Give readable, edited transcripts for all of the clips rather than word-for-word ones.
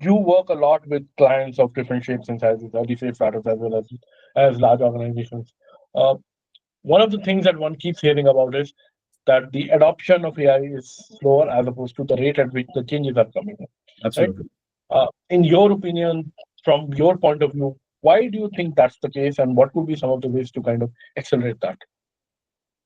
you work a lot with clients of different shapes and sizes, early phase startups as well as large organizations. Uh, One of the things that one keeps hearing about is that the adoption of AI is slower as opposed to the rate at which the changes are coming in, right? Absolutely. In your opinion, from your point of view, why do you think that's the case, and what would be some of the ways to kind of accelerate that?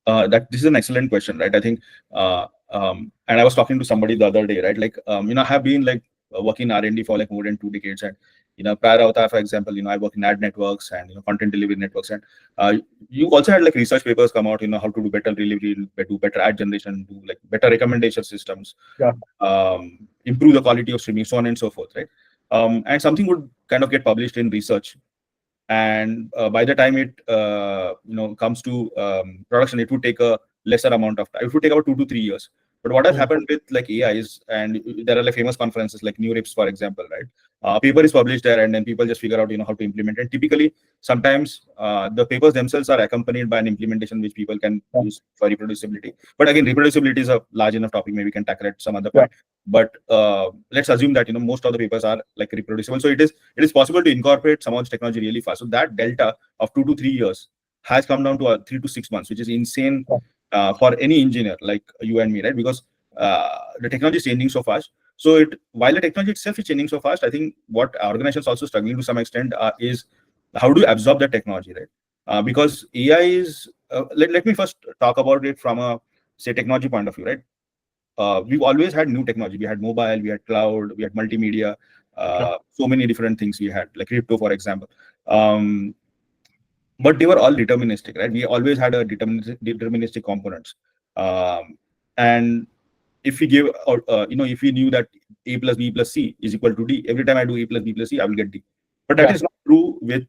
That this is an excellent question, right? I think, and I was talking to somebody the other day, right? Like, I have been like working R&D for like more than 2 decades, and prior to that, for example, I work in ad networks and content delivery networks, and you also had like research papers come out, how to do better delivery, do better ad generation, do like better recommendation systems, Yeah. improve the quality of streaming, so on and so forth, right? And something would kind of get published in research, and by the time it comes to production, it would take a lesser amount of time. It would take about 2 to 3 years. But what has Mm. happened with like AI is, and there are like famous conferences like New Rips, for example, right? A paper is published there, and then people just figure out how to implement. And typically, sometimes the papers themselves are accompanied by an implementation which people can Yeah. use for reproducibility. But again, reproducibility is a large enough topic. Maybe we can tackle at some other Yeah. point. But let's assume that most of the papers are like reproducible. So it is possible to incorporate some of this technology really fast. So that delta of 2 to 3 years has come down to 3 to 6 months, which is insane Yeah. for any engineer like you and me, right? Because the technology is changing so fast. So while the technology itself is changing so fast, I think what organizations also struggling to some extent is how do you absorb the technology, right? Because AI is, let me first talk about it from a, say, technology point of view, right? We've always had new technology. We had mobile, we had cloud, we had multimedia, Yeah. so many different things we had, like crypto, for example. But they were all deterministic, right? We always had a deterministic components. And if we give, if we knew that A plus B plus C is equal to D, every time I do A plus B plus C, I will get D. But that Yeah. is not true with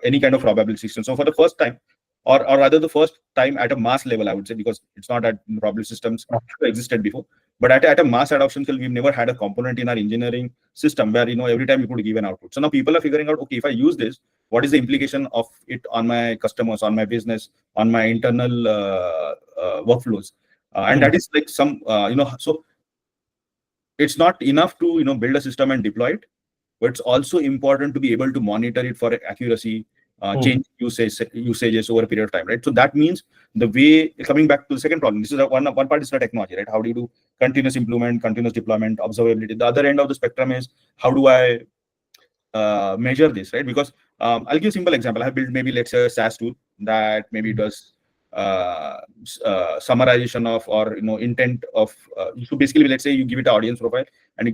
any kind of probability system. So for the first time, or rather the first time at a mass level, I would say, because it's not that probability systems Yeah. have existed before, but at a mass adoption scale, we've never had a component in our engineering system where every time we could give an output. So now people are figuring out, okay, if I use this, what is the implication of it on my customers, on my business, on my internal workflows? And Mhm. that is like some, so it's not enough to build a system and deploy it, but it's also important to be able to monitor it for accuracy, Mhm. change usages over a period of time, right? So that means the way, coming back to the second problem, this is one part is the technology, right? How do you do continuous improvement, continuous deployment, observability? The other end of the spectrum is how do I measure this, right? Because I'll give a simple example. I have built maybe, let's say, a SaaS tool that maybe Mhm. does summarization of, or intent of, so basically, let's say you give it an audience profile and